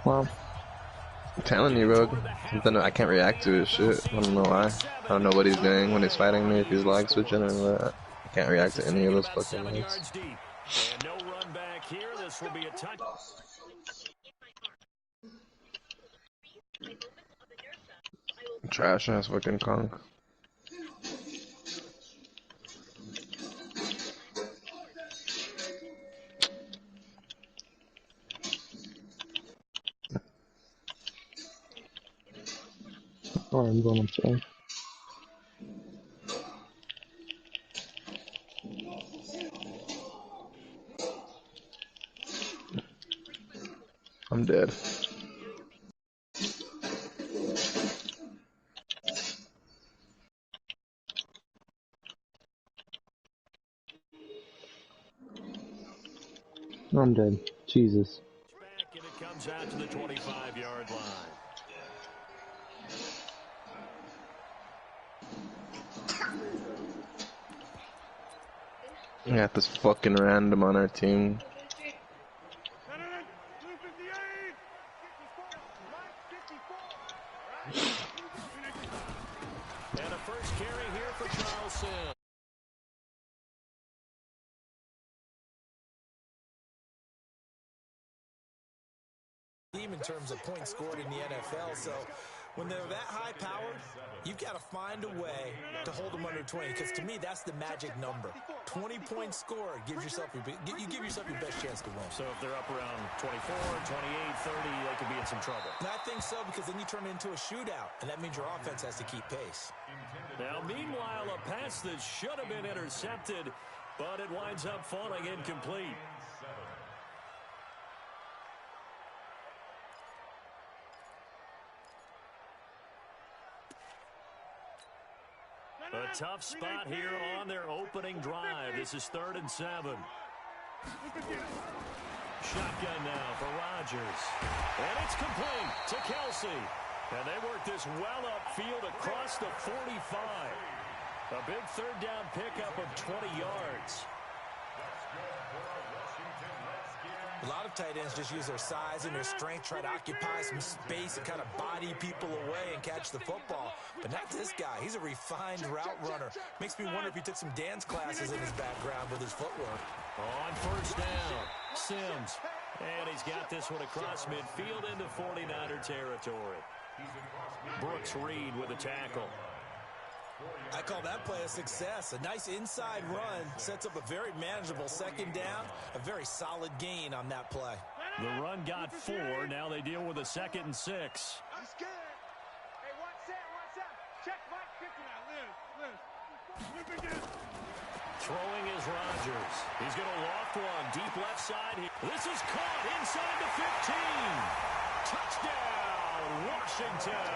Well, I'm telling you, bro. Something I can't react to his shit. I don't know why. I don't know what he's doing when he's fighting me, if he's lag switching or what. I can't react to any of those fucking moves. And no run back here. This will be a touch. Trash ass fucking conk. Oh, I'm going upstairs. I'm dead. I'm dead. Jesus. Back and it comes out to the 25-yard line. We got this fucking random on our team. And a first carry here for Charles Sims. Team in terms of points scored in the NFL, so when they're that high powered, you've got to find a way to hold them under 20, because to me that's the magic number. 20 points scored gives yourself you give yourself your best chance to win. So if they're up around 24, 28, 30, they could be in some trouble. And I think so, because then you turn it into a shootout, and that means your offense has to keep pace. Now meanwhile, a pass that should have been intercepted, but it winds up falling incomplete. A tough spot here on their opening drive. This is 3rd and 7. Shotgun now for Rodgers. And it's complete to Kelsey. And they work this well upfield across the 45. A big 3rd down pickup of 20 yards. A lot of tight ends just use their size and their strength, try to occupy some space and kind of body people away and catch the football. But not this guy. He's a refined route runner. Makes me wonder if he took some dance classes in his background with his footwork. On 1st down, Sims. And he's got this one across midfield into 49er territory. Brooks Reed with a tackle. I call that play a success. A nice inside run sets up a very manageable 2nd down. A very solid gain on that play. The run got 4. Now they deal with a 2nd and 6. That's good. Hey, one set. Check Mike 50 now. Loose. Throwing is Rodgers. He's going to loft one deep left side. This is caught inside the 15. Touchdown, Washington.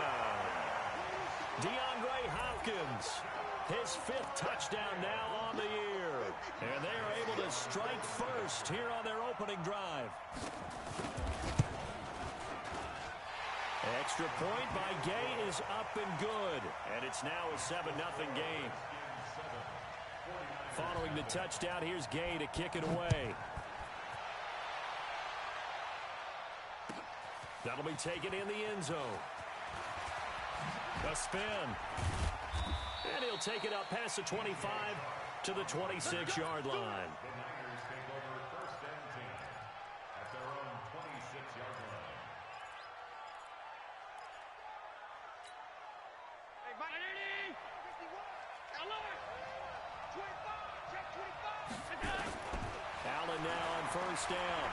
DeAndre Hopkins, his 5th touchdown now on the year. And they are able to strike first here on their opening drive. Extra point by Gay is up and good. And it's now a 7-0 game. Following the touchdown, here's Gay to kick it away. That'll be taken in the end zone. A spin. And he'll take it up past the 25 to the 26-yard line. Allen now on 1st down.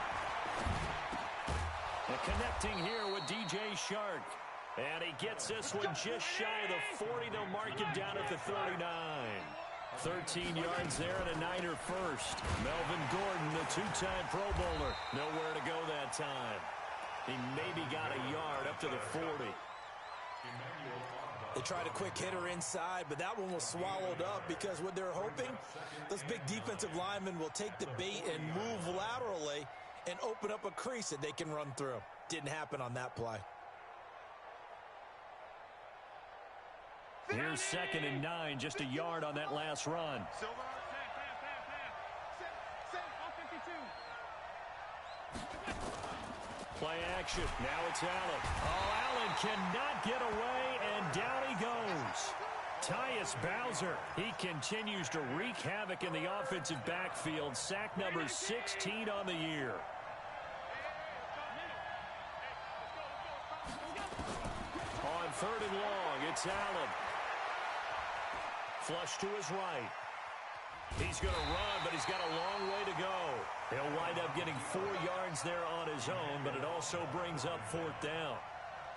And connecting here with DJ Shark. And he gets this one just shy of the 40. They'll mark him down at the 39. 13 yards there and a Niner first. Melvin Gordon, the 2-time Pro Bowler. Nowhere to go that time. He maybe got a yard up to the 40. They tried a quick hitter inside, but that one was swallowed up because what they're hoping, those big defensive linemen will take the bait and move laterally and open up a crease that they can run through. Didn't happen on that play. Here's 2nd and 9, just a yard on that last run. Play action. Now it's Allen. Oh, Allen cannot get away, and down he goes. Tyus Bowser, he continues to wreak havoc in the offensive backfield. Sack number 16 on the year. On 3rd and long, it's Allen. Flush to his right. He's going to run, but he's got a long way to go. He'll wind up getting 4 yards there on his own, but it also brings up 4th down.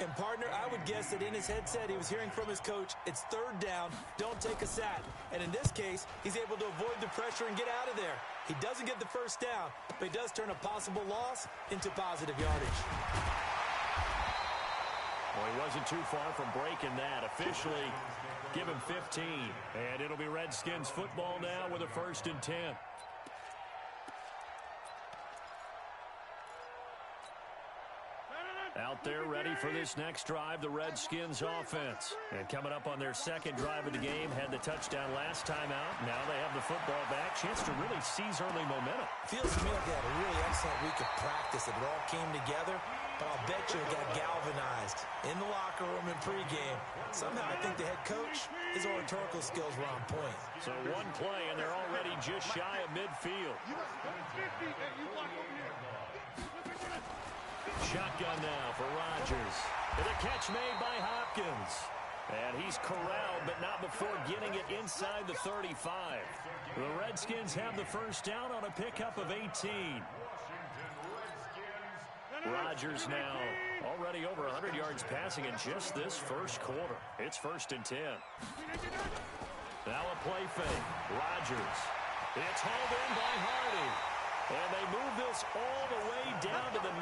And, partner, I would guess that in his headset he was hearing from his coach, it's 3rd down, don't take a sack. And in this case, he's able to avoid the pressure and get out of there. He doesn't get the 1st down, but he does turn a possible loss into positive yardage. Well, he wasn't too far from breaking that. Officially, give him 15. And it'll be Redskins football now with a 1st and 10. Out there ready for this next drive, the Redskins offense. And coming up on their 2nd drive of the game, had the touchdown last time out. Now they have the football back. Chance to really seize early momentum. Feels to me like they had a really excellent week of practice. It all came together, but I'll bet you it got galvanized in the locker room in pregame. Somehow I think the head coach, his oratorical skills were on point. So one play, and they're already just shy of midfield. Shotgun now for Rodgers. And a catch made by Hopkins. And he's corralled, but not before getting it inside the 35. The Redskins have the 1st down on a pickup of 18. Rodgers now already over 100 yards passing in just this 1st quarter. It's 1st and 10. Now a play fake. Rodgers. It's hauled in by Hardy. And they move this all the way down to the 9.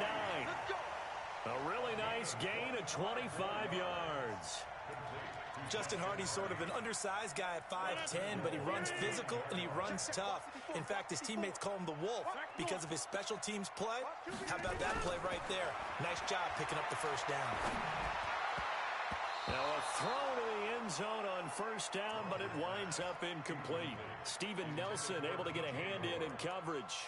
A really nice gain of 25 yards. Justin Hardy's sort of an undersized guy at 5'10", but he runs physical and he runs tough. In fact, his teammates call him the Wolf because of his special teams play. How about that play right there? Nice job picking up the 1st down. Now a throw to the end zone on 1st down, but it winds up incomplete. Steven Nelson able to get a hand in coverage.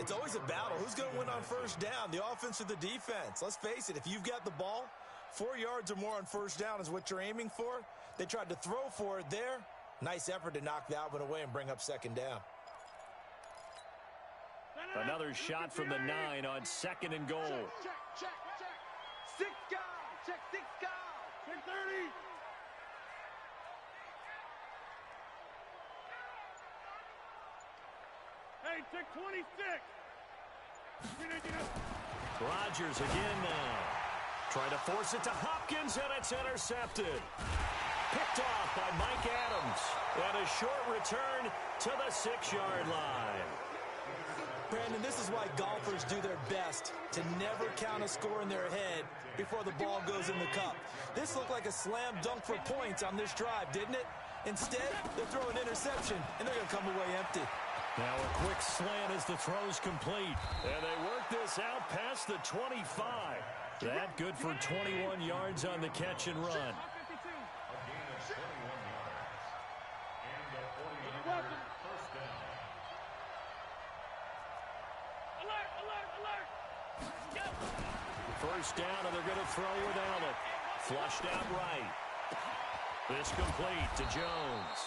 It's always a battle. Who's going to win on 1st down, the offense or the defense? Let's face it, if you've got the ball, 4 yards or more on 1st down is what you're aiming for. They tried to throw for it there. Nice effort to knock that one away and bring up 2nd down. Another shot from the 9 on 2nd and goal. Check. 6 guys. Check 6 guys. Check 30. Hey, check 26. Rodgers again now. Trying to force it to Hopkins, and it's intercepted. Picked off by Mike Adams. And a short return to the 6-yard line. Brandon, this is why golfers do their best to never count a score in their head before the ball goes in the cup. This looked like a slam dunk for points on this drive, didn't it? Instead, they throw an interception, and they're going to come away empty. Now a quick slant as the throw's complete. And they work this out past the 25. That good for 21 yards on the catch and run. First down, and they're going to throw with Allen. Flushed out right. This complete to Jones.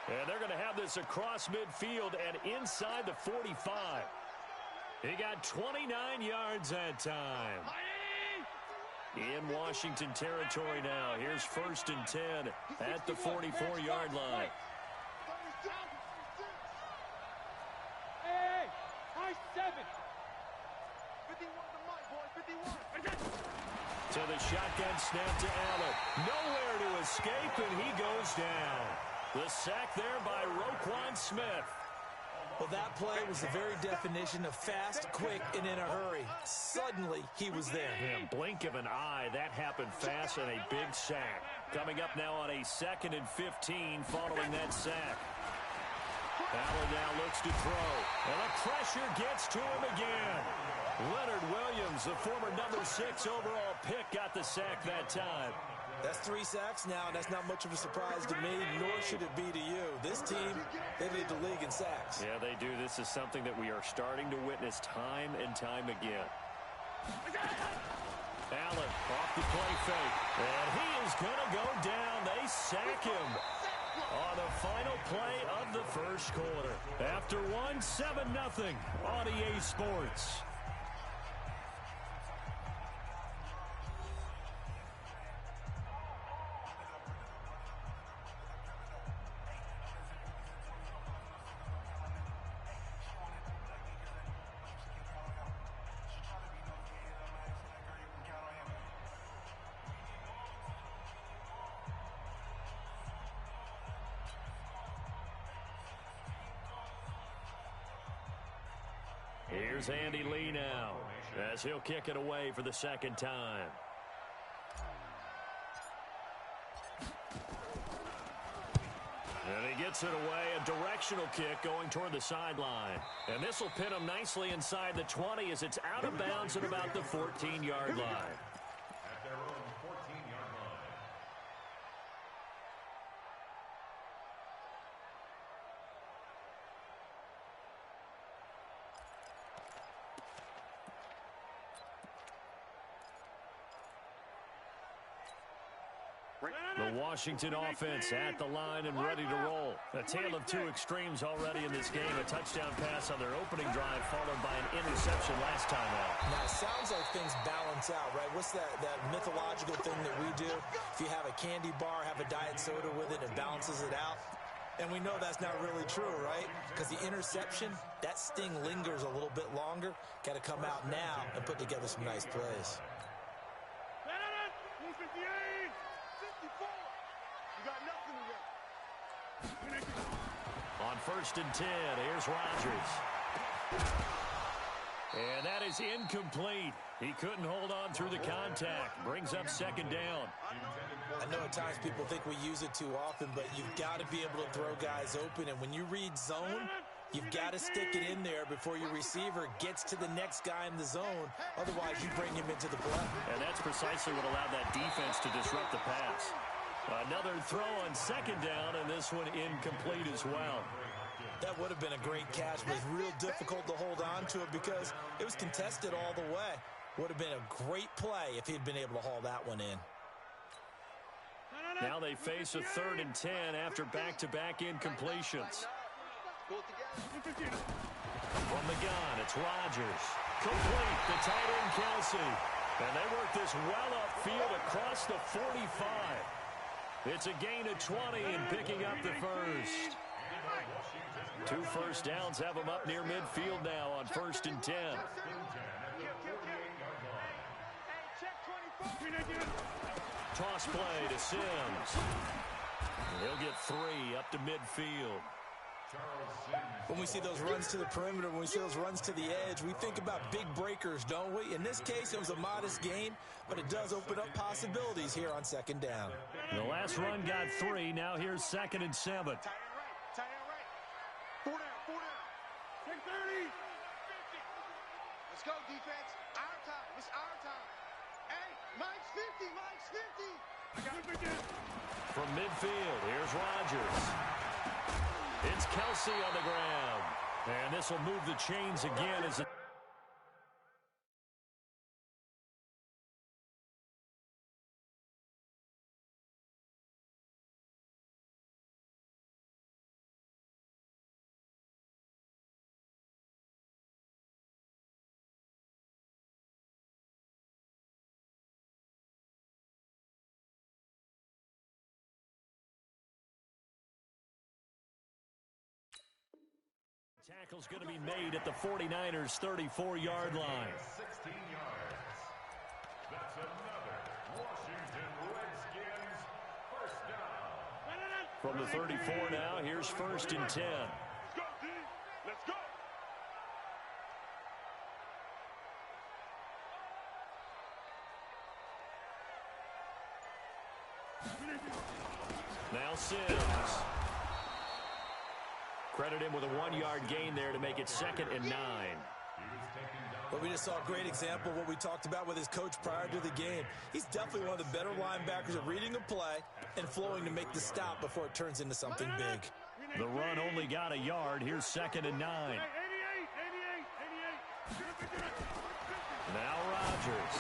And they're going to have this across midfield and inside the 45. He got 29 yards that time. In Washington territory now. Here's 1st and 10 at the 44-yard line. Hey, high 7. 51 to Mike, boy, 51. So the shotgun snap to Allen. Nowhere to escape, and he goes down. The sack there by Roquan Smith. Well, that play was the very definition of fast, quick, and in a hurry. Suddenly, he was there. Yeah, blink of an eye, that happened fast, and a big sack. Coming up now on a 2nd and 15 following that sack. Allen now looks to throw, and the pressure gets to him again. Leonard Williams, the former number 6 overall pick, got the sack that time. That's 3 sacks now, and that's not much of a surprise to me, nor should it be to you. This team, they lead the league in sacks. Yeah, they do. This is something that we are starting to witness time and time again. Allen off the play fake. And he is going to go down. They sack him on the final play of the first quarter. After one, 7-0 on EA Sports. Here's Andy Lee now as he'll kick it away for the second time. And he gets it away, a directional kick going toward the sideline. And this will pin him nicely inside the 20 as it's out of bounds at about the 14-yard line. At their own 14-yard line. The Washington offense at the line and ready to roll. A tale of two extremes already in this game. A touchdown pass on their opening drive followed by an interception last time out. Now, it sounds like things balance out, right? What's that mythological thing that we do? If you have a candy bar, have a diet soda with it, it balances it out. And we know that's not really true, right? Because the interception, that sting lingers a little bit longer. Got to come out now and put together some nice plays. 58, 54. You got nothing to get. On 1st and 10, here's Rodgers. And that is incomplete. He couldn't hold on through the contact. Brings up second down. I know at times people think we use it too often, but you've got to be able to throw guys open. And when you read zone, you've got to stick it in there before your receiver gets to the next guy in the zone. Otherwise, you bring him into the play. And that's precisely what allowed that defense to disrupt the pass. Another throw on second down, and this one incomplete as well. That would have been a great catch, but it's real difficult to hold on to it because it was contested all the way. Would have been a great play if he'd been able to haul that one in. Now they face a 3rd and 10 after back-to-back incompletions. From the gun, it's Rodgers. Complete, the tight end Kelsey. And they work this well upfield across the 45. It's a gain of 20 and picking up the first. 2 first downs have them up near midfield now on 1st and 10. Toss play to Sims. He'll get 3 up to midfield. When we see those runs to the perimeter, when we see those runs to the edge, we think about big breakers, don't we? In this case, it was a modest gain, but it does open up possibilities here on second down. The last run got 3. Now here's 2nd and 7. Tight end right. 4 down. 6:30. Let's go, defense. Our time. It's our time. Hey, Mike's 50. I got it. From midfield, here's Rodgers. It's Kelsey on the ground. And this will move the chains again as it... Tackle's going to be made at the 49ers' 34-yard line. 16 yards. That's another Washington Redskins first down. From the 34 now, here's 1st and 10. Let's go, D. Let's go. Now Sims. Credit him with a 1-yard gain there to make it 2nd and 9. But we just saw a great example of what we talked about with his coach prior to the game. He's definitely one of the better linebackers at reading a play and flowing to make the stop before it turns into something big. The run only got a yard. Here's 2nd and 9. Now Rodgers.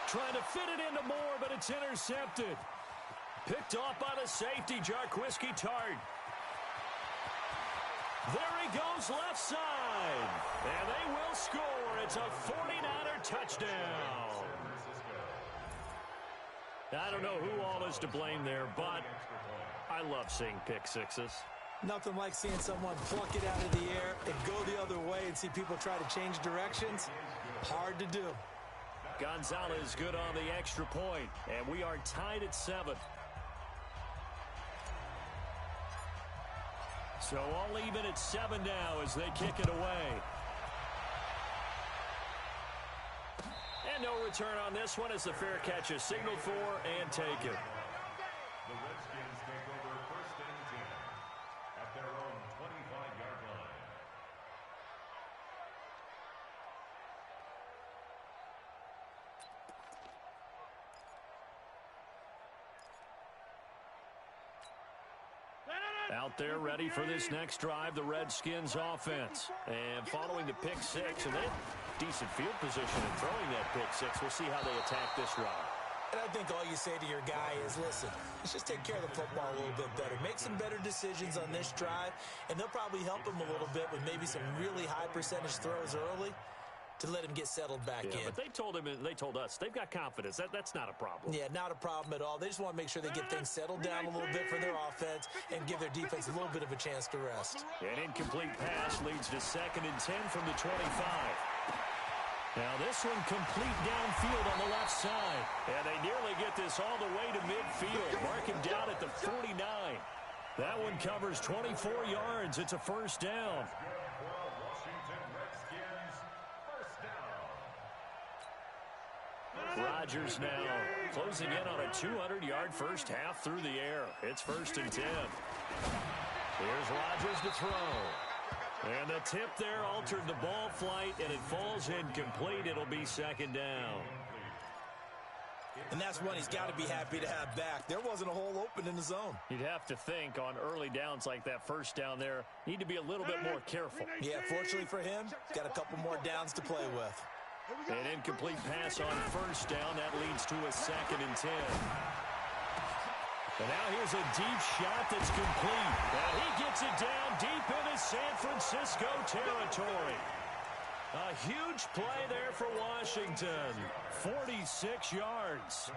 Trying to fit it into Moore, but it's intercepted. Picked off by the safety, Jarquiski Tart. There he goes left side. And they will score. It's a 49er touchdown. I don't know who all is to blame there, but I love seeing pick sixes. Nothing like seeing someone pluck it out of the air and go the other way and see people try to change directions. Hard to do. Gonzalez good on the extra point, and we are tied at 7. So all even at 7 now as they kick it away. And no return on this one as the fair catch is signaled for and taken. The Redskins take over 1st and 10 at their own 25-yard line. Out there ready for this next drive, the Redskins offense. And following the pick six, and they have decent field position in throwing that pick six. We'll see how they attack this drive. And I think all you say to your guy is, listen, let's just take care of the football a little bit better. Make some better decisions on this drive, and they'll probably help him a little bit with maybe some really high percentage throws early to let him get settled back in. But they told him, and they told us, they've got confidence. That's not a problem. Yeah, not a problem at all. They just want to make sure they get things settled down a little bit for their offense and give their defense a little bit of a chance to rest. An incomplete pass leads to 2nd and 10 from the 25. Now this one complete downfield on the left side. And they nearly get this all the way to midfield. Mark him down at the 49. That one covers 24 yards. It's a 1st down. Rodgers now closing in on a 200-yard first half through the air. It's 1st and 10. Here's Rodgers to throw. And the tip there altered the ball flight, and it falls incomplete. It'll be 2nd down. And that's one he's got to be happy to have back. There wasn't a hole open in the zone. You'd have to think on early downs like that 1st down there, need to be a little bit more careful. Yeah, fortunately for him, got a couple more downs to play with. An incomplete pass on 1st down. That leads to a 2nd and 10. And now here's a deep shot that's complete. And he gets it down deep into San Francisco territory. A huge play there for Washington. 46 yards.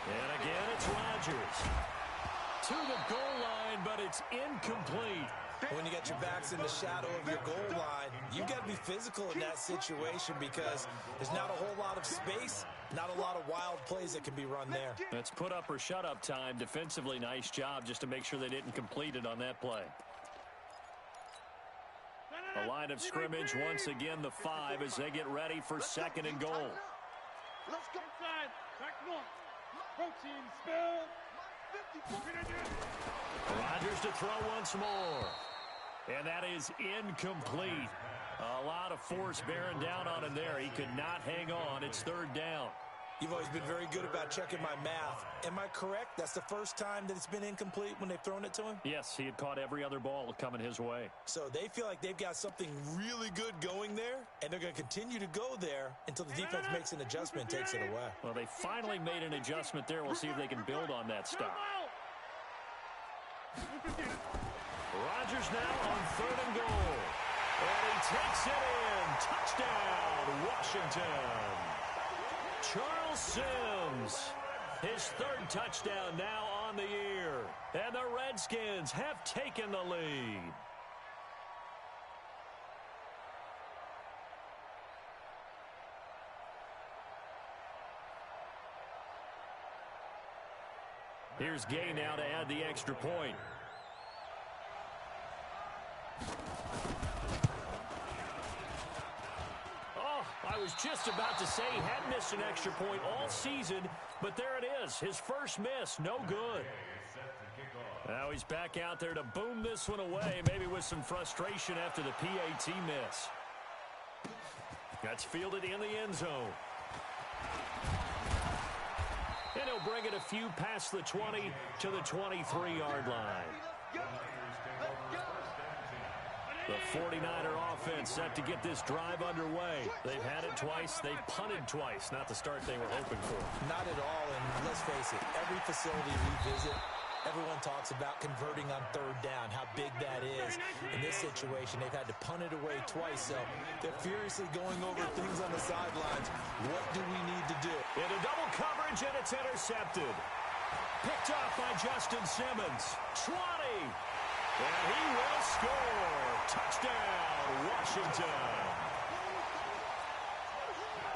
And again, it's Rodgers. To the goal line, but it's incomplete. When you got your backs in the shadow of your goal line, you've got to be physical in that situation because there's not a whole lot of space, not a lot of wild plays that can be run there. That's put up or shut up time. Defensively, nice job just to make sure they didn't complete it on that play. A line of scrimmage once again, the 5 as they get ready for 2nd and goal. Let's go inside. Back one. Protein spill. Rodgers to throw once more. And that is incomplete. A lot of force bearing down on him there. He could not hang on. It's 3rd down. You've always been very good about checking my math. Am I correct? That's the first time that it's been incomplete when they've thrown it to him? Yes, he had caught every other ball coming his way. So they feel like they've got something really good going there, and they're going to continue to go there until the defense makes an adjustment and takes it away. Well, they finally made an adjustment there. We'll see if they can build on that stop. Rodgers now on 3rd and goal. And he takes it in. Touchdown, Washington. Charles Sims, his 3rd touchdown now on the year. And the Redskins have taken the lead. Here's Gay now to add the extra point. I was just about to say he hadn't missed an extra point all season, but there it is. His first miss, no good. Now he's back out there to boom this one away, maybe with some frustration after the PAT miss. That's fielded in the end zone. And he'll they'll bring it a few past the 20 to the 23-yard line. The 49er offense set to get this drive underway. They've had it twice. They've punted twice. Not the start they were hoping for. Not at all, and let's face it, every facility we visit, everyone talks about converting on third down, how big that is. In this situation, they've had to punt it away twice, so they're furiously going over things on the sidelines. What do we need to do? Into double coverage, and it's intercepted. Picked off by Justin Simmons. 20. And he will score. Touchdown, Washington.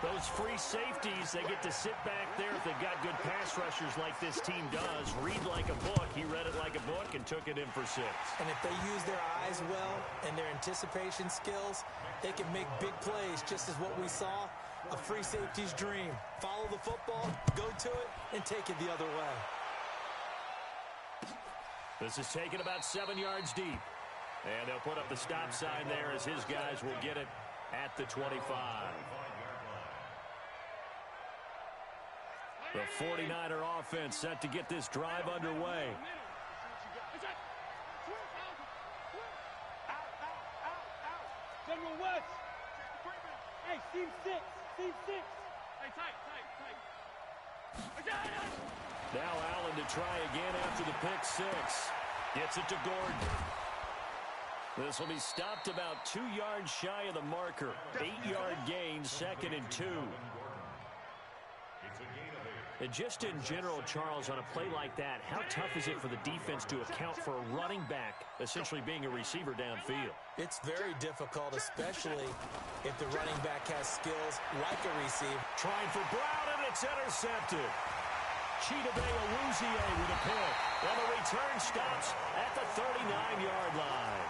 Those free safeties, they get to sit back there if they've got good pass rushers like this team does. Read like a book. He read it like a book and took it in for 6. And if they use their eyes well and their anticipation skills, they can make big plays, just as what we saw, a free safety's dream. Follow the football, go to it, and take it the other way. This is taken about 7 yards deep. And they'll put up the stop sign there as his guys will get it at the 25. The 49er offense set to get this drive underway. General West. Hey, team 6. Team 6. Hey, tight. Now Allen to try again after the pick 6. Gets it to Gordon. This will be stopped about 2 yards shy of the marker. 8-yard gain, 2nd and 2. And just in general, Charles, on a play like that, how tough is it for the defense to account for a running back essentially being a receiver downfield? It's very difficult, especially if the running back has skills like a receiver. Trying for Brown, and it's intercepted. Chidobe Awuzie with a pick. And the return stops at the 39-yard line.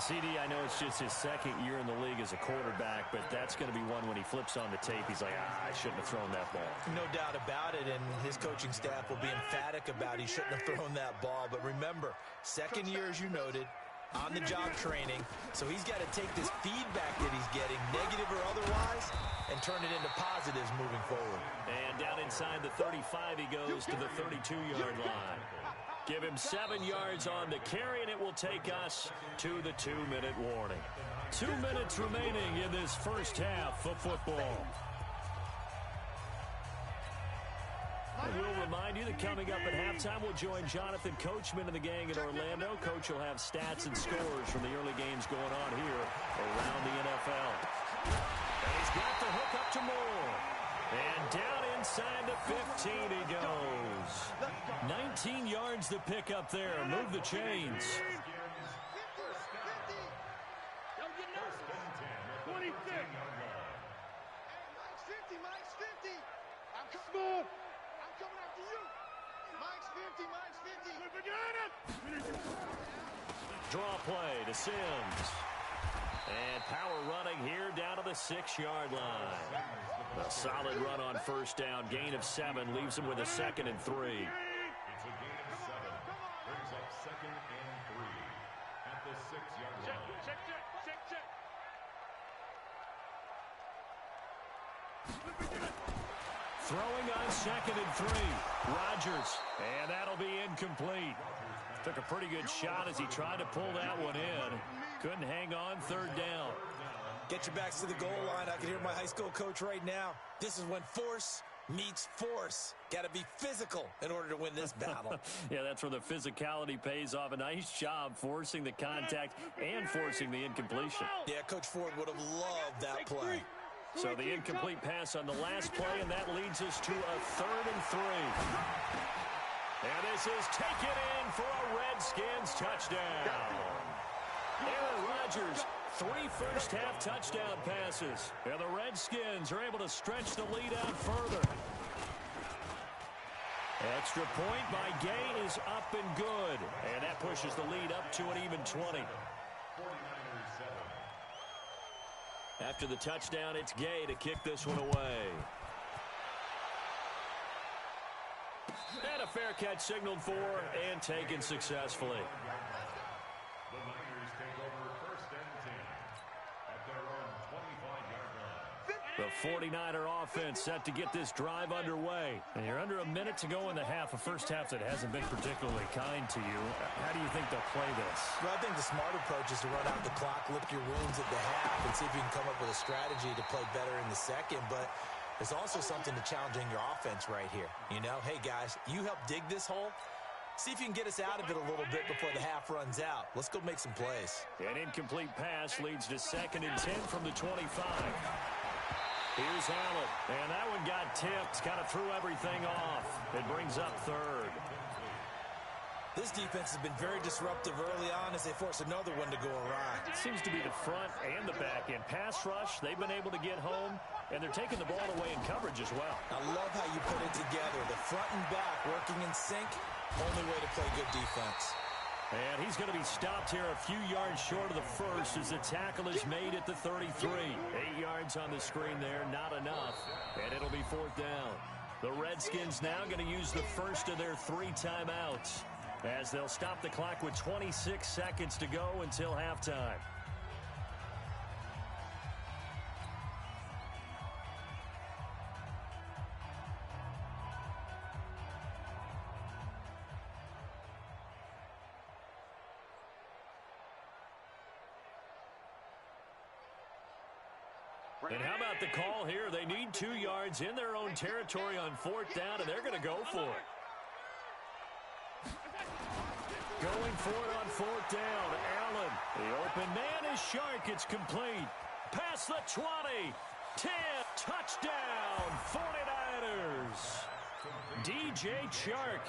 CD, I know it's just his 2nd year in the league as a quarterback, but that's going to be one when he flips on the tape. He's like, I shouldn't have thrown that ball. No doubt about it, and his coaching staff will be emphatic about he shouldn't have thrown that ball. But remember, 2nd year, as you noted, on-the-job training, so he's got to take this feedback that he's getting, negative or otherwise, and turn it into positives moving forward. And down inside the 35, he goes to the 32-yard line. Give him 7 yards on the carry, and it will take us to the 2-minute warning. 2 minutes remaining in this first half of football. I will remind you that coming up at halftime, we'll join Jonathan Coachman and the gang in Orlando. Coach will have stats and scores from the early games going on here around the NFL. And he's got the hook up to Moore. And down inside the 15 he goes. 19 yards to pick up there. Move the chains. 26. Mike's 50. I'm coming after you. Mike's 50. Draw play to Sims. And power running here down to the 6-yard line. A solid run on first down. Gain of 7 leaves him with a 2nd and 3. It's a gain of 7. Brings up 2nd and 3 at the 6-yard line. Check. Throwing on 2nd and 3. Rodgers. And that'll be incomplete. Took a pretty good shot as he tried to pull that one in. Couldn't hang on 3rd down. Get your backs to the goal line. I can hear my high school coach right now. This is when force meets force. Got to be physical in order to win this battle. Yeah, that's where the physicality pays off. A nice job forcing the contact and forcing the incompletion. Yeah, Coach Ford would have loved that play. So the incomplete pass on the last play, and that leads us to a 3rd and 3. And this is taken in for a Redskins touchdown. Aaron Rodgers, 3 first-half touchdown passes. And the Redskins are able to stretch the lead out further. Extra point by Gay is up and good. And that pushes the lead up to an even 20. After the touchdown, it's Gay to kick this one away. And a fair catch signaled for and taken successfully. The Niners take over 1st and 10 at their own 25-yard line. The 49er offense set to get this drive underway. And you're under a minute to go in the half, a first half that hasn't been particularly kind to you. How do you think they'll play this? Well, I think the smart approach is to run out the clock, lick your wounds at the half, and see if you can come up with a strategy to play better in the second. But there's also something to challenging your offense right here. You know, hey, guys, you help dig this hole. See if you can get us out of it a little bit before the half runs out. Let's go make some plays. An incomplete pass leads to 2nd and 10 from the 25. Here's Allen, and that one got tipped, kind of threw everything off. It brings up 3rd. This defense has been very disruptive early on as they force another one to go awry. It seems to be the front and the back end. Pass rush, they've been able to get home, and they're taking the ball away in coverage as well. I love how you put it together. The front and back working in sync, only way to play good defense. And he's going to be stopped here a few yards short of the first as the tackle is made at the 33. 8 yards on the screen there, not enough. And it'll be 4th down. The Redskins now going to use the first of their 3 timeouts as they'll stop the clock with 26 seconds to go until halftime. And how about the call here? They need 2 yards in their own territory on 4th down, and they're going to go for it. Going for it on 4th down. Allen, the open man is Shark. It's complete. Past the 20. 10. Touchdown, 49ers. DJ Chark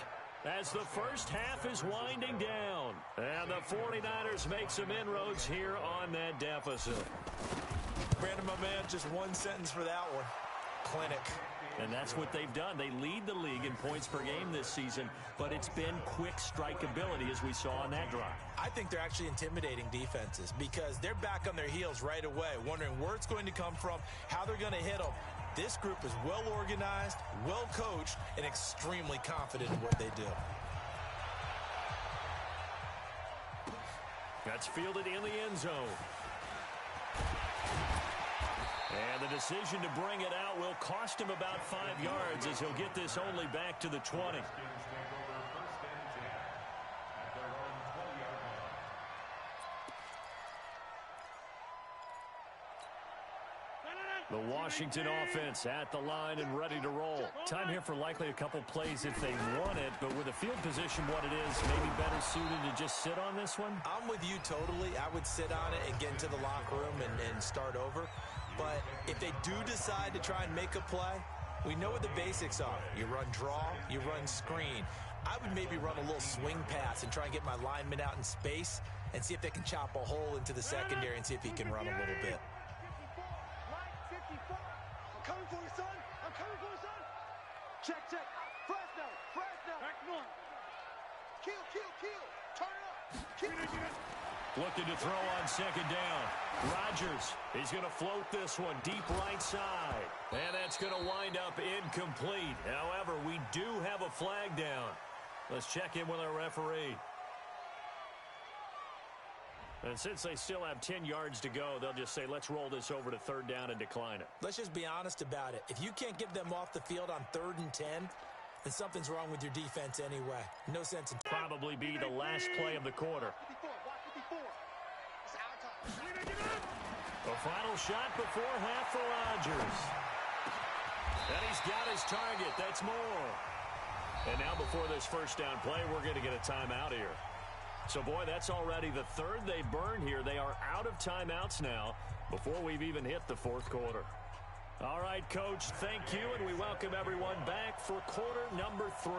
as the first half is winding down. And the 49ers make some inroads here on that deficit. Brandon, my man, just one sentence for that one. Clinic. And that's what they've done. They lead the league in points per game this season, but it's been quick strikeability as we saw on that drive. I think they're actually intimidating defenses because they're back on their heels right away, wondering where it's going to come from, how they're going to hit them. This group is well organized, well coached, and extremely confident in what they do. That's fielded in the end zone. And the decision to bring it out will cost him about 5 yards as he'll get this only back to the 20. The Washington offense at the line and ready to roll. Time here for likely a couple plays if they want it, but with the field position what it is, maybe better suited to just sit on this one? I'm with you totally. I would sit on it and get into the locker room and start over. But if they do decide to try and make a play, we know what the basics are. You run draw, you run screen. I would maybe run a little swing pass and try and get my lineman out in space and see if they can chop a hole into the secondary and see if he can run a little bit. I'm coming for you, son. I'm coming for you, son. Check. Fresno. Back north. Kill. Turn it up. Kill. Looking to throw on 2nd down. Rodgers, he's going to float this one deep right side. And that's going to wind up incomplete. However, we do have a flag down. Let's check in with our referee. And since they still have 10 yards to go, they'll just say, let's roll this over to 3rd down and decline it. Let's just be honest about it. If you can't get them off the field on 3rd and 10, then something's wrong with your defense anyway. No sense in probably be the last play of the quarter. The final shot before half for Rodgers. And he's got his target. That's more. And now before this first down play, we're going to get a timeout here. So, boy, that's already the 3rd they've burned here. They are out of timeouts now before we've even hit the 4th quarter. All right, Coach, thank you, and we welcome everyone back for quarter number 3.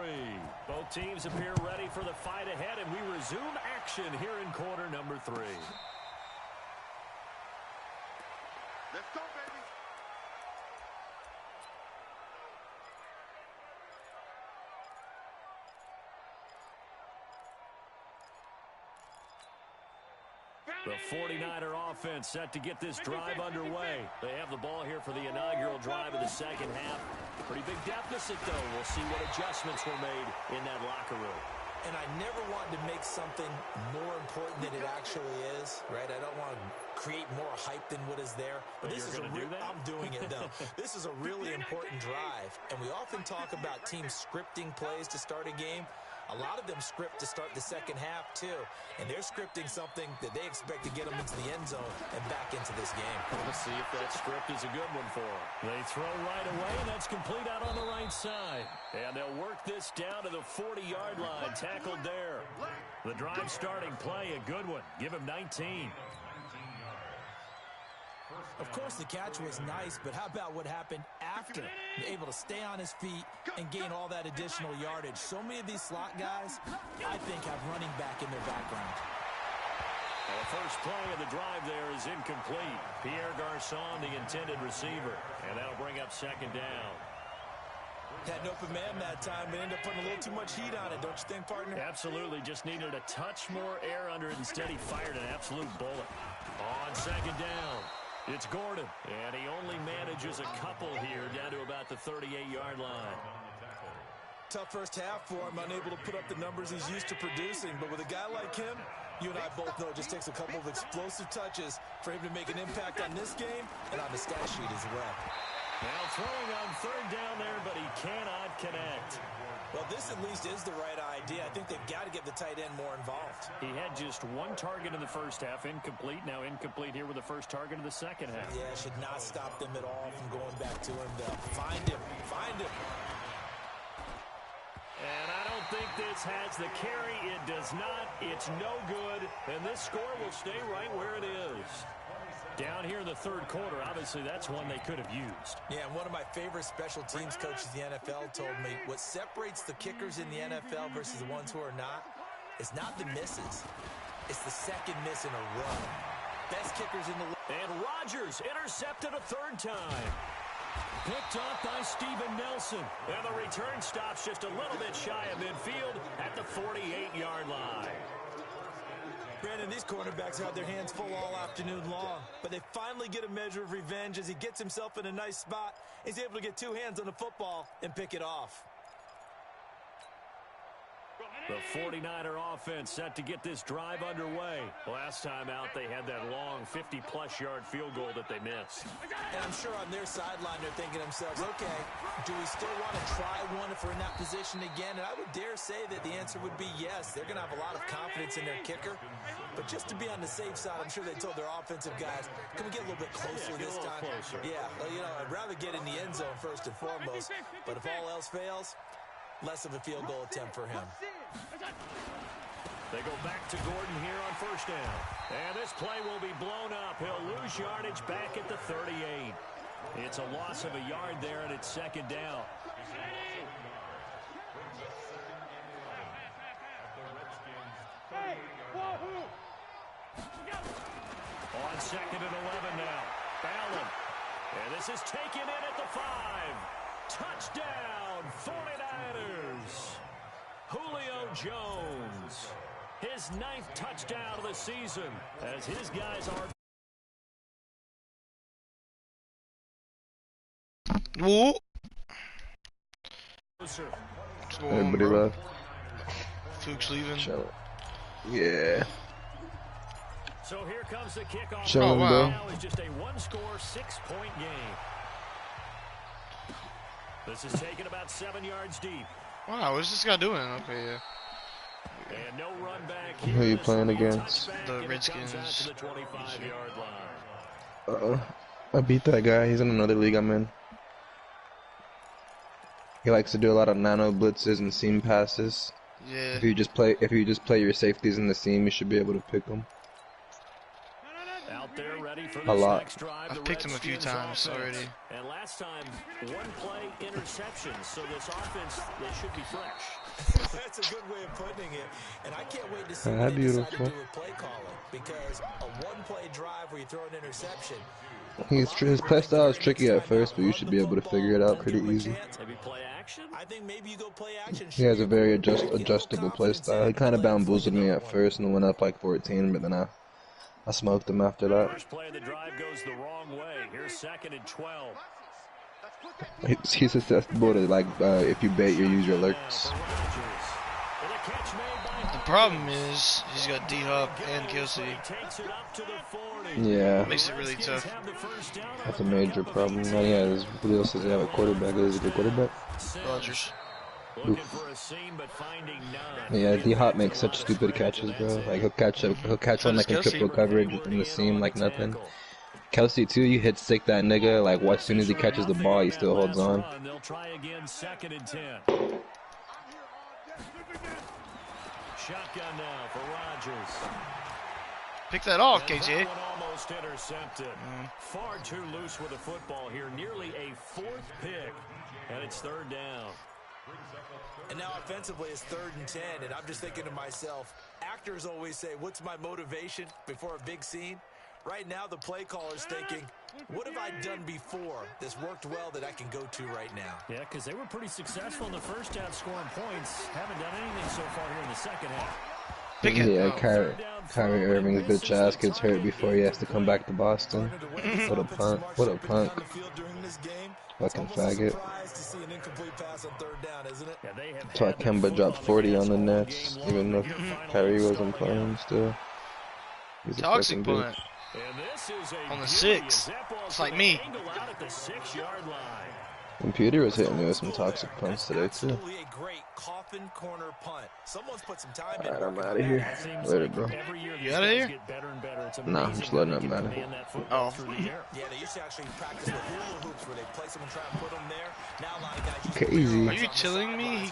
Both teams appear ready for the fight ahead, and we resume action here in quarter number 3. Let's go, baby. The 49er offense set to get this drive underway. They have the ball here for the inaugural drive of the second half. Pretty big deficit, though. We'll see what adjustments were made in that locker room. and I never want to make something more important than it actually is, right? I don't want to create more hype than what is there. But this is I'm doing it, though. This is a really important drive, and we often talk about teams scripting plays to start a game. A lot of them script to start the second half, too. And they're scripting something that they expect to get them into the end zone and back into this game. Let's see if that script is a good one for them. They throw right away, and that's complete out on the right side. And they'll work this down to the 40-yard line, tackled there. The drive starting play, a good one. Give him 19. Of course, the catch was nice, but how about what happened after? Able to stay on his feet and gain all that additional yardage. So many of these slot guys, I think, have running back in their background. Well, the first play of the drive there is incomplete. Pierre Garçon, the intended receiver, and that'll bring up second down. Had an open man that time, but ended up putting a little too much heat on it, don't you think, partner? Absolutely, just needed a touch more air under it. Instead, he fired an absolute bullet. On second down, it's Gordon, and he only manages a couple here down to about the 38-yard line. Tough first half for him, unable to put up the numbers he's used to producing, but with a guy like him, you and I both know it just takes a couple of explosive touches for him to make an impact on this game and on the stat sheet as well. Now throwing on third down there, but he cannot connect. Well, this at least is the right idea. I think they've got to get the tight end more involved. He had just one target in the first half, incomplete. Now incomplete here with the first target of the second half. Yeah, should not stop them at all from going back to him, though. Find him. Find him. And I don't think this has the carry. It does not. It's no good. And this score will stay right where it is. Down here in the third quarter, obviously that's one they could have used. Yeah, and one of my favorite special teams coaches in the NFL told me what separates the kickers in the NFL versus the ones who are not is not the misses. It's the second miss in a row. Best kickers in the league. And Rodgers intercepted a third time. Picked up by Steven Nelson. And the return stops just a little bit shy of midfield at the 48-yard line. Brandon, these cornerbacks have their hands full all afternoon long, but they finally get a measure of revenge as he gets himself in a nice spot. He's able to get two hands on the football and pick it off. The 49er offense set to get this drive underway. Last time out, they had that long 50-plus yard field goal that they missed. And I'm sure on their sideline, they're thinking to themselves, okay, do we still want to try one if we're in that position again? And I would dare say that the answer would be yes. They're going to have a lot of confidence in their kicker. But just to be on the safe side, I'm sure they told their offensive guys, can we get a little bit closer this time? Closer. Yeah, well, you know, I'd rather get in the end zone first and foremost. But if all else fails, less of a field goal attempt for him. They go back to Gordon here on first down. And this play will be blown up. He'll lose yardage back at the 38. It's a loss of a yard there, and it's second down. On second and 11 now. Allen. And this is taken in at the 5. Touchdown, 49ers. Julio Jones. His 9th touchdown of the season as his guys are. Whoa. Everybody left. Fuchs leaving. Chill. Yeah. So here comes the kickoff. Chilling, wow. Now is just a one-score, 6-point game. This is taken about 7 yards deep. Wow, what's this guy doing? Okay, yeah. And no run back Who here. are you playing against? The Redskins. Out to the 25-yard line. I beat that guy. He's in another league I'm in. He likes to do a lot of nano blitzes and seam passes. Yeah. If you just play your safeties in the seam, you should be able to pick them. Out there ready for A this lot. next drive. I've the picked him a few Redskins times offense. already. And last time, one play interception. So this offense, they should be fresh. That's a good way of putting it. And I can't wait to see Ah, what they decide to beautiful. do with play calling. Because a one-play drive where you throw an interception. His play style is tricky at first, but you should be able to figure it out pretty easy. Maybe play action? I think maybe you go play action. He has a very adjustable play style. He kind of bamboozled me at first and went up like 14, but then I smoked him after that. First play of the drive goes the wrong way. Here's second and 12. He's susceptible to, like, if you bait, you use your lurks. The problem is he's got D-Hop and Kelsey. Yeah, Makes it really tough. that's a major problem. Oh, yeah, who else does he have a quarterback? Is he a good quarterback? Rodgers. Yeah, D-Hop makes such stupid catches, bro. Like he'll catch one like in triple coverage in the seam like nothing. Kelsey too, you hit stick that nigga. Like as soon as he catches the ball, he still holds on. They'll try again, 2nd and 10. Shotgun now for Rodgers. Pick that off, KJ. Almost intercepted. Far too loose with the football here. Nearly a 4th pick, and it's 3rd down. And now offensively it's 3rd and 10, and I'm just thinking to myself, actors always say, what's my motivation before a big scene? Right now the play caller's thinking, what have I done before that's worked well that I can go to right now? Yeah, because they were pretty successful in the first half scoring points. Haven't done anything so far here in the second half. Pick it. Yeah, Kyrie Irving's bitch ass gets hurt before he has to come back to Boston. What a punk. What a punk. Fucking faggot. That's why Kemba dropped 40 on the Nets, even though Kyrie wasn't playing still. He's a Toxic fucking punt. bitch. On the 6. It's like me. Computer was hitting me with some toxic punts today too. Absolutely a great coffin corner punt. Someone's put some time in. Alright, I'm out of here. Later, bro. You out of here? Nah, I'm just letting up, man. Oh. Yeah, they used to actually practice with hula hoops where they place them and try and put them there. Now a lot of guys use Crazy. Are you telling me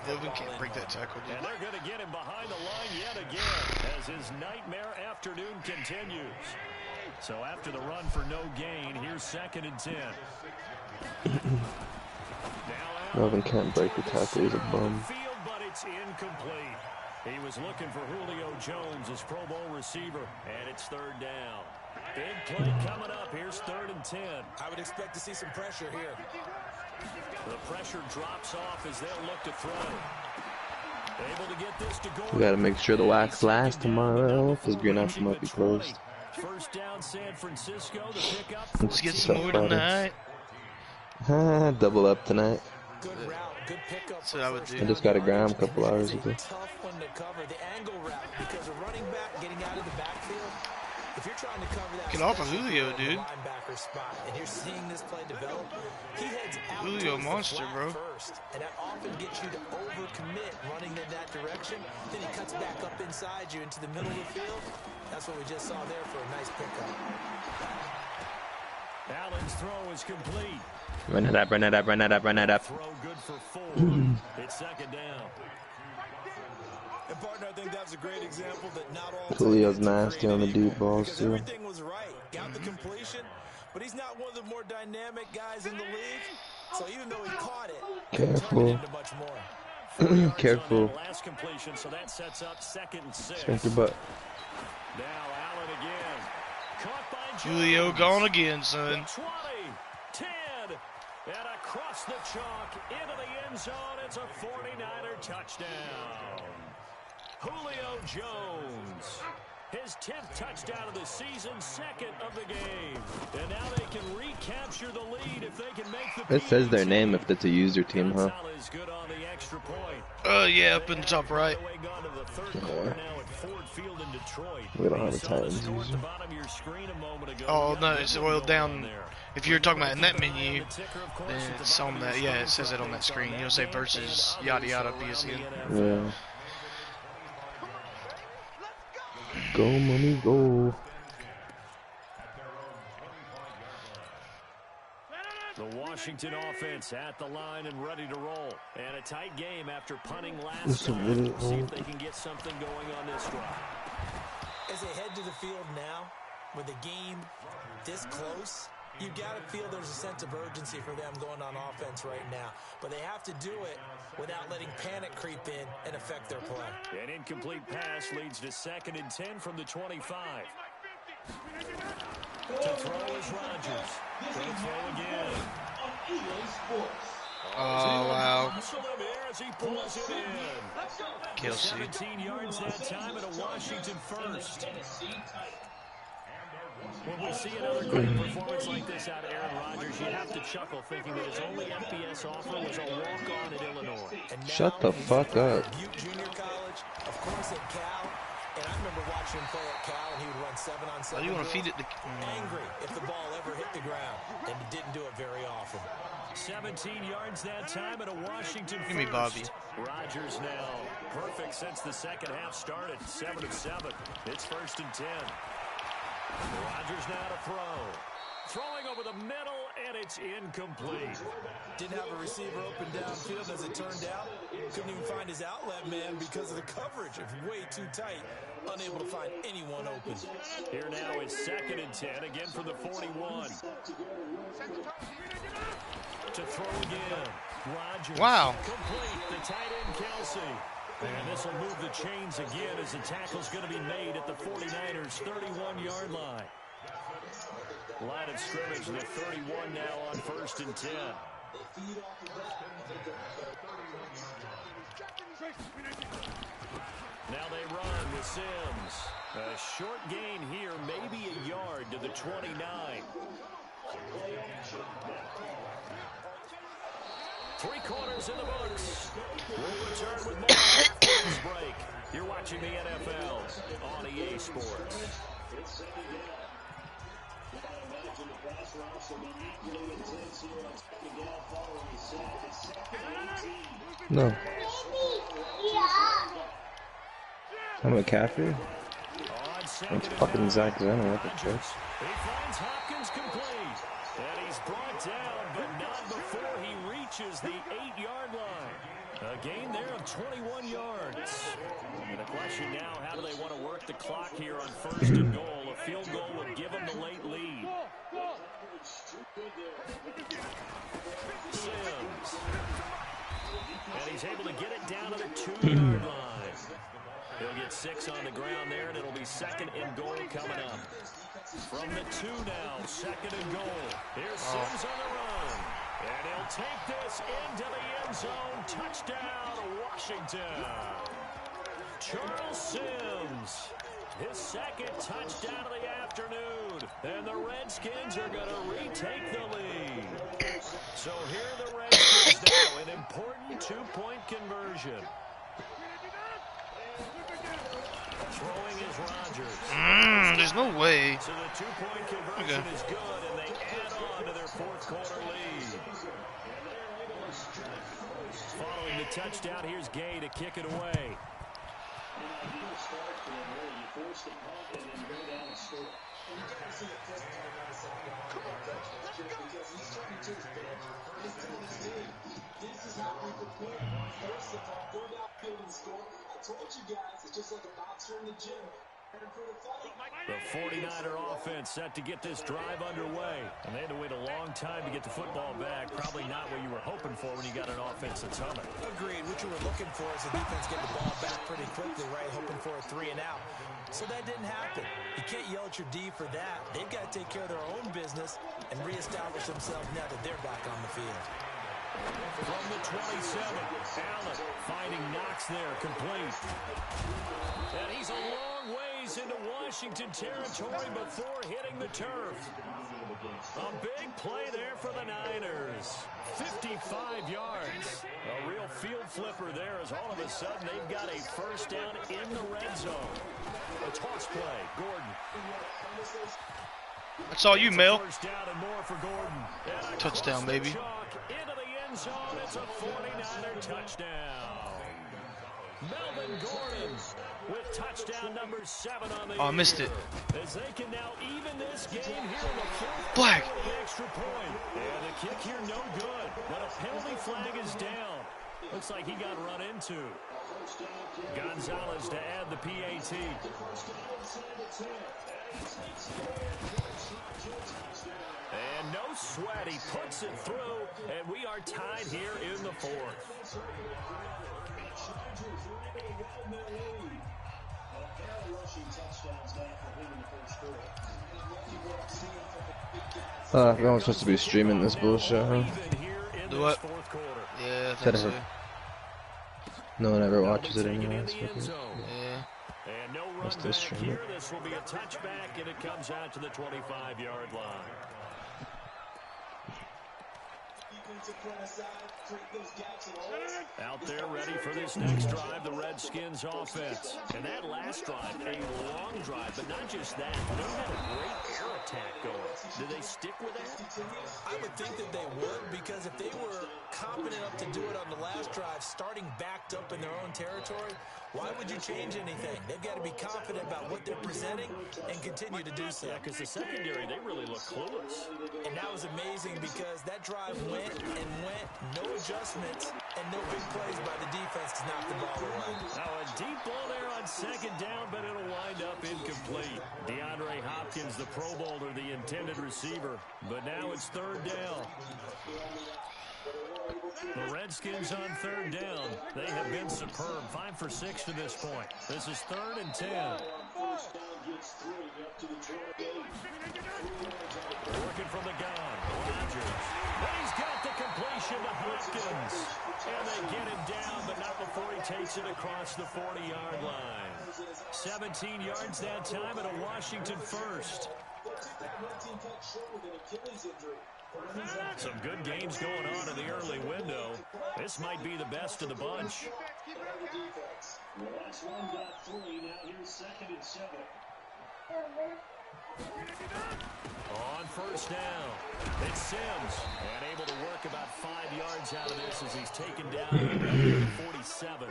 Logan can't break that tackle, dude? And they're going to get him behind the line yet again as his nightmare afternoon continues. So after the run for no gain, here's 2nd and 10. Melvin can't break the tackle, he's a bum. Field, but it's incomplete. He was looking for Julio Jones, his Pro Bowl receiver, and it's 3rd down. Big play coming up. Here's 3rd and 10. I would expect to see some pressure here. The pressure drops off as they'll look to throw. Able to get this to go. We gotta make sure the wax lasts tomorrow, because Green Apple might be closed. First down, San Francisco. The pickup. Let's get some more tonight. Double up tonight. Good route, good pickup. That's what I would do. I just got a gram a couple hours ago. Tough one to cover, the angle route, because a running back getting out of the backfield, if you're trying to cover that Get off of Julio, dude. linebacker spot, and you're seeing this play develop, he heads out Julio towards the monster, flat bro. first, and that often gets you to overcommit running in that direction. Then he cuts back up inside you into the middle of the field. That's what we just saw there for a nice pickup. Allen's throw is complete. Run it up, run it up, run it up, run it up. Throw good for 4. It's 2nd down. And partner, I think that's a great example that not all Julio's nasty on the deep balls because too. everything was right. Got the completion, but he's not one of the more dynamic guys in the league. So even though he caught it, Careful. it turned into much more. Careful. Last completion, so that sets up 2nd and 6. Spank your butt. Now Allen again. Caught by Julio Jones. gone again, son. 20, 10, and across the chalk into the end zone. It's a 49er touchdown. Julio Jones, his 10th touchdown of the season, 2nd of the game. And now they can recapture the lead if they can make the It says their name if it's a user team, huh? Gonzalez good on the extra point. Yeah, up in the top right. We don't have a Titans user. Oh, no, it's oiled down. If you're talking about in that menu, then it's on that. Yeah, it says it on that screen. You'll say versus yada yada PSN. Yeah. Go, mommy, go. The Washington offense at the line and ready to roll. And a tight game after punting last time. See if they can get something going on this drive. As they head to the field now, with the game this close, you got to feel there's a sense of urgency for them going on offense right now. But they have to do it without letting panic creep in and affect their play. An incomplete pass leads to 2nd and 10 from the 25. To throw is Rodgers. Going to throw again. Oh, wow. As he pulls it in. Kelsey. 17 yards that time and a Washington first. When we see another great performance like this out of Aaron Rodgers, you have to chuckle thinking that his only FBS offer was a walk-on at Illinois. And now Shut the fuck up. Butte Junior College, of course at Cal. And I remember watching him play at Cal, and he would run 7-on-7. Oh, you want to feed it the... Angry if the ball ever hit the ground, and he didn't do it very often. 17 yards that time at a Washington Give me Bobby. Rodgers now perfect since the second half started. 7 of 7. It's 1st and 10. Rodgers now to throw. Throwing over the middle, and it's incomplete. Didn't have a receiver open downfield as it turned out. Couldn't even find his outlet man because of the coverage. It was way too tight. Unable to find anyone open. Here now is 2nd and 10, again from the 41. To throw again. Rodgers. Wow. Complete. The tight end, Kelsey. And this will move the chains again as the tackle's going to be made at the 49ers' 31-yard line. Line of scrimmage, the 31 now on 1st and 10. Now they run with Sims. A short gain here, maybe a yard to the 29. 3 quarters in the books. We'll return with more after this break. You're watching the NFL on EA Sports. No. I'm McCaffrey? It's fucking Zach Zenner, what the fuck? He finds Hopkins complete. And he's brought down, but not before he reaches the 8-yard line. A gain there of 21 yards. And the question now, how do they want to work the clock here on 1st and goal? A field goal would give them the late lead. Sims. And he's able to get it down to the 2-yard line. He'll get 6 on the ground there, and it'll be 2nd and goal coming up. From the 2 now, 2nd and goal. Here's Sims on the run. And he'll take this into the end zone. Touchdown, Washington. Charles Sims. His 2nd touchdown of the afternoon. And the Redskins are going to retake the lead. So here are the Redskins now, an important 2-point conversion. Throwing is Rodgers. There's no way. So the 2-point conversion is good, and they add on to their 4th quarter lead. Following the touchdown, here's Gay to kick it away. The 49er offense set to get this drive underway. And they had to wait a long time to get the football back. Probably not what you were hoping for when you got an offense that's humming. Agreed. What you were looking for is the defense getting the ball back pretty quickly, right? Hoping for a 3 and out. So that didn't happen. You can't yell at your D for that. They've got to take care of their own business and reestablish themselves now that they're back on the field. From the 27, Allen finding Knox there, complete. And he's a long ways into Washington territory before hitting the turf. A big play there for the Niners. 55 yards. A real field flipper there as all of a sudden they've got a 1st down in the red zone. A toss play, Gordon. That's all you, Mel. 1st down and more for Gordon. Touchdown, baby. Into the end zone. It's a 49er touchdown. Melvin Gordon with touchdown number 7 on the I missed it. As they can now even this game here in the 4th Black. quarter with an extra point. And the kick here no good. But a penalty flag is down. Looks like he got run into. Gonzalez to add the PAT. And no sweat, he puts it through, and we are tied here in the 4th. No one's supposed to be streaming this bullshit, huh? Do what? Yeah, I think so. No one ever watches it anyway. Yeah. run back here. This will be a touchback, and it comes out to the 25-yard line. Out there ready for this next drive, the Redskins offense. And that last drive, a long drive, but not just that. They had a great air attack going. Do they stick with that? I would think that they would, because if they were confident enough to do it on the last drive, starting backed up in their own territory, why would you change anything? They've got to be confident about what they're presenting and continue to do so. Yeah, because the secondary, they really look clueless. And that was amazing because that drive went and went, no adjustments, and no big plays by the defense to knock the ball away. Now a deep ball there on second down, but it'll wind up incomplete. DeAndre Hopkins, the Pro Bowler, the intended receiver, but now it's third down. The Redskins on third down. They have been superb. 5 for 6 to this point. This is 3rd and 10. Working from the gun. Rodgers. And he's got the completion to Hopkins. And they get him down, but not before he takes it across the 40-yard line. 17 yards that time and a Washington first. Some good games going on in the early window. This might be the best of the bunch. The last one got 3. Now here's 2nd and 7. On first down, it's Sims. And able to work about 5 yards out of this as he's taken down at 47.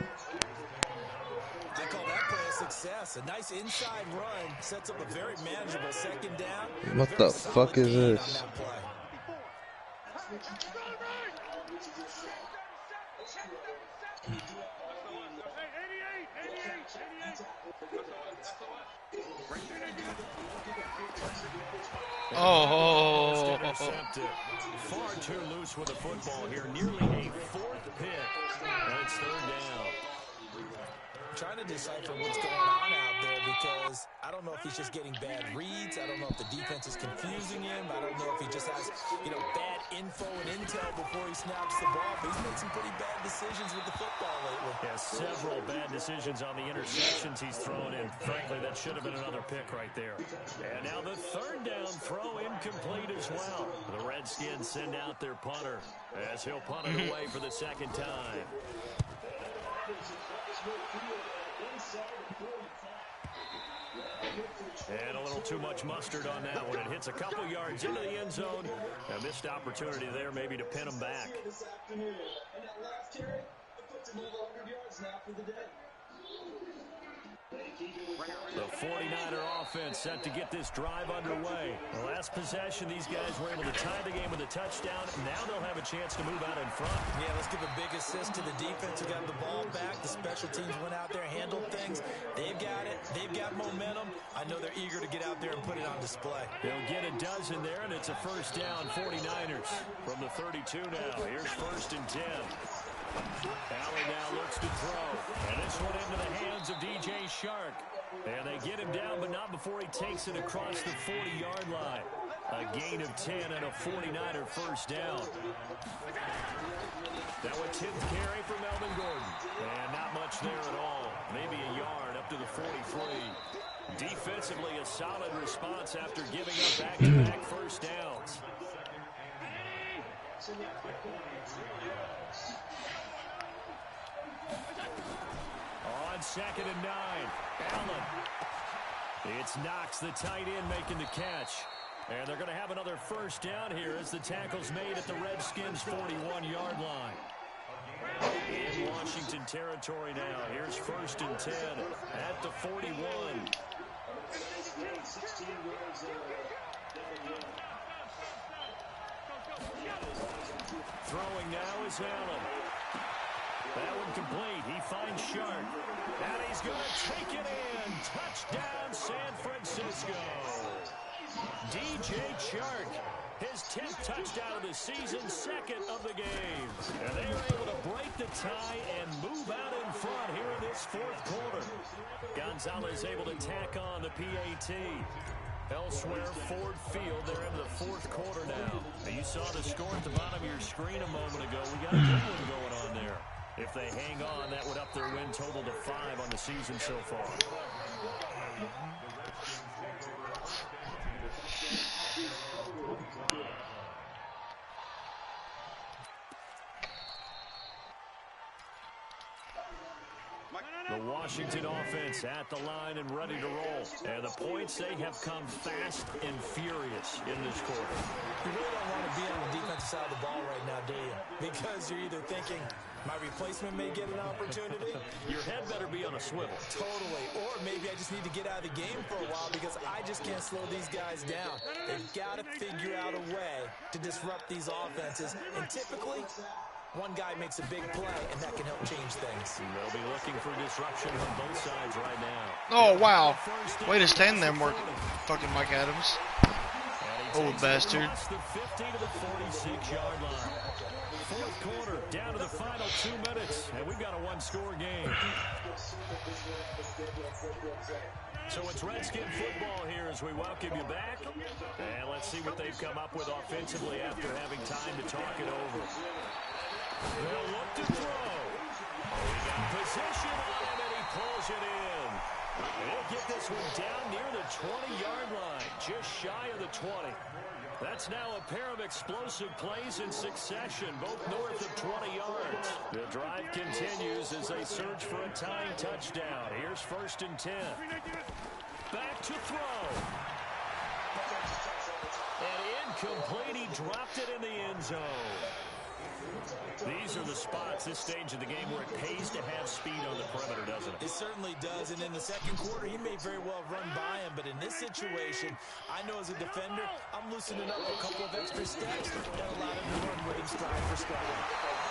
I call that play a success. A nice inside run sets up a very manageable second down. What the fuck is this? Oh, far too loose with the football here. Nearly a 4th pick. And it's 3rd down. Trying to decipher what's going on out there because I don't know if he's just getting bad reads. I don't know if the defense is confusing him. I don't know if he just has, bad info and intel before he snaps the ball. But he's made some pretty bad decisions with the football lately. Yeah, several bad decisions on the interceptions he's thrown in. Frankly, that should have been another pick right there. And now the 3rd down throw incomplete as well. The Redskins send out their punter as he'll punt it away for the 2nd time. And a little too much mustard on that one. It hits a couple yards into the end zone. A missed opportunity there maybe to pin them back. The 49er offense set to get this drive underway. The last possession, these guys were able to tie the game with a touchdown. Now they'll have a chance to move out in front. Yeah, let's give a big assist to the defense who got the ball back. The special teams went out there, handled things. They've got it. They've got momentum. I know they're eager to get out there and put it on display. They'll get a dozen there, and it's a first down, 49ers. From the 32 now, here's 1st and 10. Allen now looks to throw. And this one into the hands of DJ Shark. And they get him down, but not before he takes it across the 40-yard line. A gain of 10 and a 49er first down. Now a 10th carry for Melvin Gordon. And not much there at all. Maybe a yard up to the 43. Defensively, a solid response after giving up back-to-back first downs. On 2nd and 9, Allen. It's Knox, the tight end, making the catch. And they're going to have another first down here as the tackle's made at the Redskins' 41-yard line. In Washington territory now. Here's 1st and 10 at the 41. Throwing now is Allen. That one complete. He finds Shark. And he's going to take it in. Touchdown, San Francisco. DJ Chark, his 10th touchdown of the season, 2nd of the game. And they are able to break the tie and move out in front here in this 4th quarter. Gonzalez able to tack on the PAT. Elsewhere, Ford Field, they're into the 4th quarter now. You saw the score at the bottom of your screen a moment ago. We got a good one going on there. If they hang on, that would up their win total to 5 on the season so far. The Washington offense at the line and ready to roll. And the points, they have come fast and furious in this quarter. You really don't want to be on the defensive side of the ball right now, do you? Because you're either thinking, my replacement may get an opportunity. Your head better be on a swivel. Totally. Or maybe I just need to get out of the game for a while because I just can't slow these guys down. They've got to figure out a way to disrupt these offenses. And typically, one guy makes a big play, and that can help change things. They'll be looking for disruption on both sides right now. Oh, wow. Way to stand there, fucking Mike Adams. Old bastard. The 50 to the 46-yard line. Fourth quarter, down to the final 2 minutes, and we've got a one-score game. So it's Redskin football here as we welcome you back. And let's see what they've come up with offensively after having time to talk it over. They'll look to throw. He got position on him, and he pulls it in. They'll get this one down near the 20-yard line, just shy of the 20. That's now a pair of explosive plays in succession, both north of 20 yards. The drive continues as they search for a tying touchdown. Here's 1st and 10. Back to throw. And incomplete. He dropped it in the end zone. These are the spots, this stage of the game, where it pays to have speed on the perimeter, doesn't it? It certainly does, and in the second quarter, he may very well run by him, but in this situation, I know as a defender, I'm loosening up a couple of extra steps that allow him to run with him stride for stride.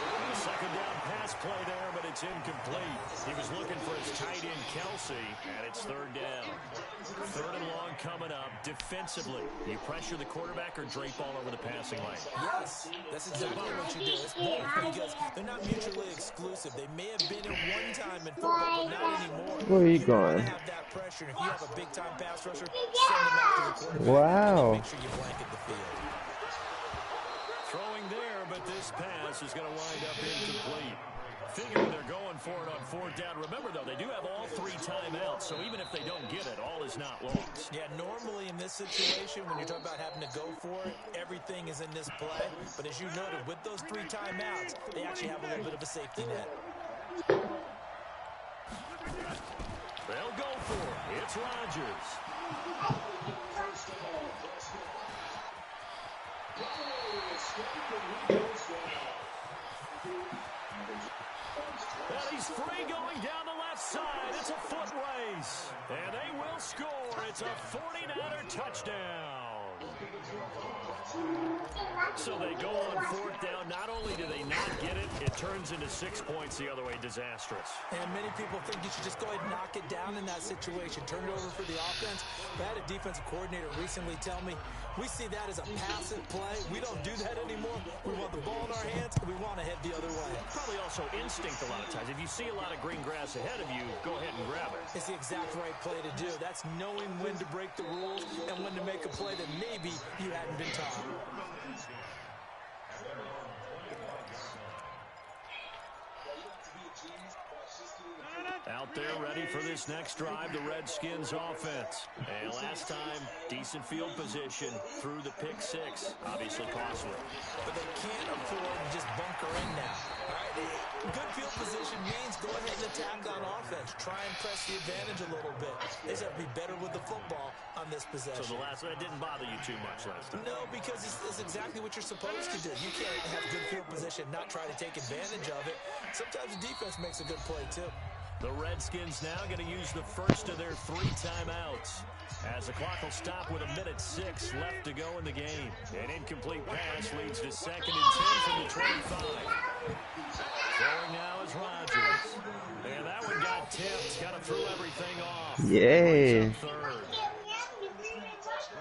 A second down pass play there, but it's incomplete. He was looking for his tight end, Kelsey, and it's 3rd down. 3rd and long coming up. Defensively, you pressure the quarterback or drape all over the passing lane? Yes, that's exactly what you do. It's both because they're not mutually exclusive. They may have been at one time in football, but not anymore. Where are you going? Have that pressure. If you have a big-time pass rusher, send them after the quarterback. Wow. And make sure you blanket the field. Throwing there, but this pass is going to wind up incomplete. Figuring they're going for it on 4th down. Remember, though, they do have all 3 timeouts, so even if they don't get it, all is not lost. Yeah, normally in this situation, when you're talking about having to go for it, everything is in this play. But as you noted, with those 3 timeouts, they actually have a little bit of a safety net. They'll go for it. It's Rodgers. And he's free going down the left side. It's a foot race. And they will score. It's a 49er touchdown. So they go on 4th down. Not only do they not get it, it turns into 6 points the other way. Disastrous. And many people think you should just go ahead and knock it down in that situation. Turn it over for the offense. I had a defensive coordinator recently tell me, we see that as a passive play. We don't do that anymore. We want the ball in our hands, and we want to head the other way. Probably also instinct a lot of times. If you see a lot of green grass ahead of you, go ahead and grab it. It's the exact right play to do. That's knowing when to break the rules and when to make a play that maybe you hadn't been taught. Out there ready for this next drive, the Redskins offense. And last time, decent field position through the pick 6. Obviously costly. But they can't afford to just bunker in now. All right? Good field position means go ahead and attack on offense. Try and press the advantage a little bit. They just have to be better with the football on this possession. So the last one didn't bother you too much last time? No, because it's exactly what you're supposed to do. You can't have good field position, not try to take advantage of it. Sometimes the defense makes a good play, too. The Redskins now going to use the first of their 3 timeouts as the clock will stop with 1:06 left to go in the game. An incomplete pass leads to 2nd and 10 from the 25. Throwing now is Rodgers. And that one got tipped. Kind of threw everything off. Yay.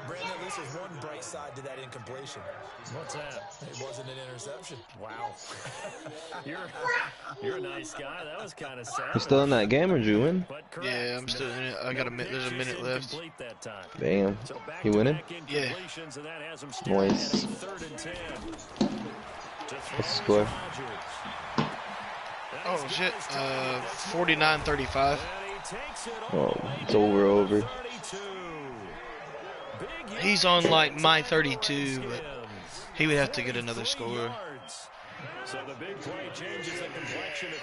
Brandon, at least there's one bright side to that incompletion. What's that? It wasn't an interception. Wow. You're a nice guy. That was kind of sad. You still in that game or did you win? Yeah, I'm still in it. I got there's a minute left. Damn. You winning? Yeah. Nice. What's the score? Oh shit. 49-35. Oh, it's over. He's on like my 32, but he would have to get another score.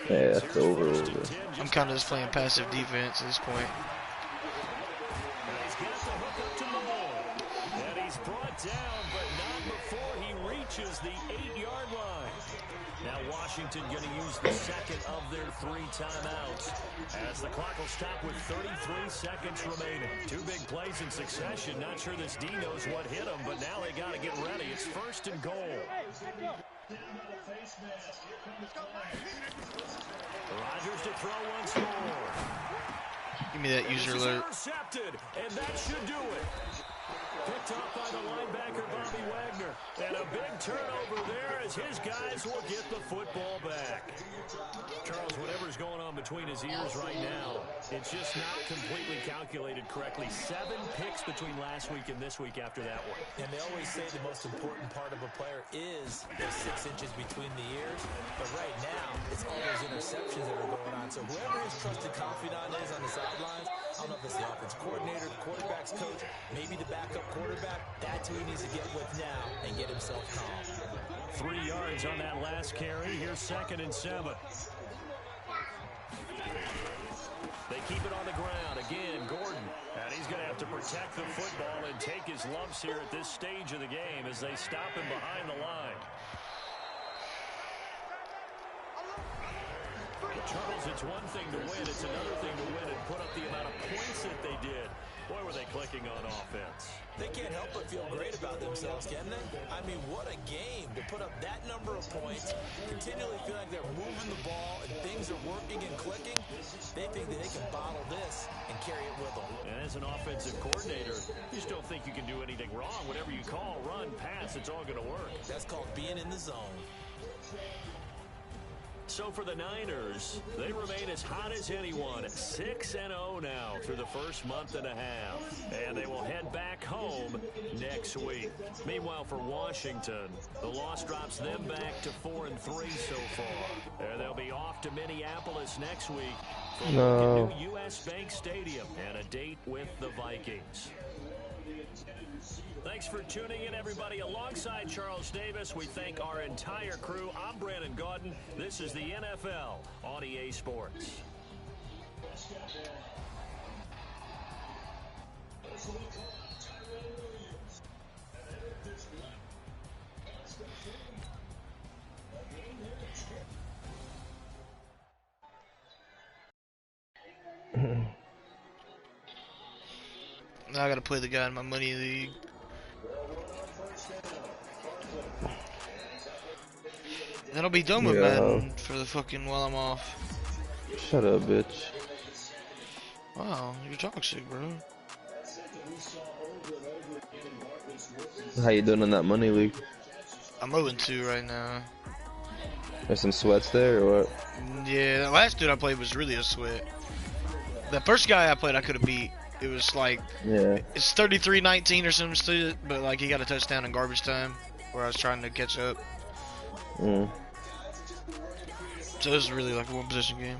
Yeah, it's over. I'm kind of just playing passive defense at this point. And he's brought down, but not before he reaches the 8-yard line. Now Washington going to use the second of their 3 timeouts as the clock will stop with 33 seconds remaining. 2 big plays in succession. Not sure this D knows what hit him, but now they got to get ready. It's 1st and goal. Rodgers to throw once more. Give me that user alert. Intercepted, and that should do it. Picked off by the linebacker, Bobby Wagner. And a big turnover there as his guys will get the football back. Charles, whatever's going on between his ears right now, it's just not completely calculated correctly. 7 picks between last week and this week after that one. And they always say the most important part of a player is those 6 inches between the ears. But right now, it's all those interceptions that are going on. So whoever his trusted confidant is on the sidelines, I don't know if it's the offense coordinator, the quarterback's coach, maybe the backup quarterback, that's who he needs to get with now and get himself calm. 3 yards on that last carry. Here's 2nd and 7. They keep it on the ground. Again, Gordon. And he's going to have to protect the football and take his lumps here at this stage of the game as they stop him behind the line. Charles, it's one thing to win. It's another thing to win and put up the amount of points that they did. Boy, were they clicking on offense. They can't help but feel great about themselves, can they? I mean, what a game to put up that number of points, continually feel like they're moving the ball and things are working and clicking. They think that they can bottle this and carry it with them. And as an offensive coordinator, you just don't think you can do anything wrong. Whatever you call, run, pass, it's all going to work. That's called being in the zone. So for the Niners, they remain as hot as anyone at 6-0 now through the first month and a half. And they will head back home next week. Meanwhile, for Washington, the loss drops them back to 4-3 so far. And they'll be off to Minneapolis next week for the new U.S. Bank Stadium and a date with the Vikings. Thanks for tuning in, everybody. Alongside Charles Davis, we thank our entire crew. I'm Brandon Gaudin. This is the NFL on EA Sports. Now I gotta play the guy in my money league. Then I'll be done with Madden for the fucking while I'm off. Shut up, bitch. Wow, you're toxic, bro. How you doing in that money league? I'm 0-2 right now. There's some sweats there, or what? Yeah, that last dude I played was really a sweat. The first guy I played I could have beat. It was like, it's 33-19 or something stupid, but like he got a touchdown in garbage time where I was trying to catch up. So it was really like a one-possession game.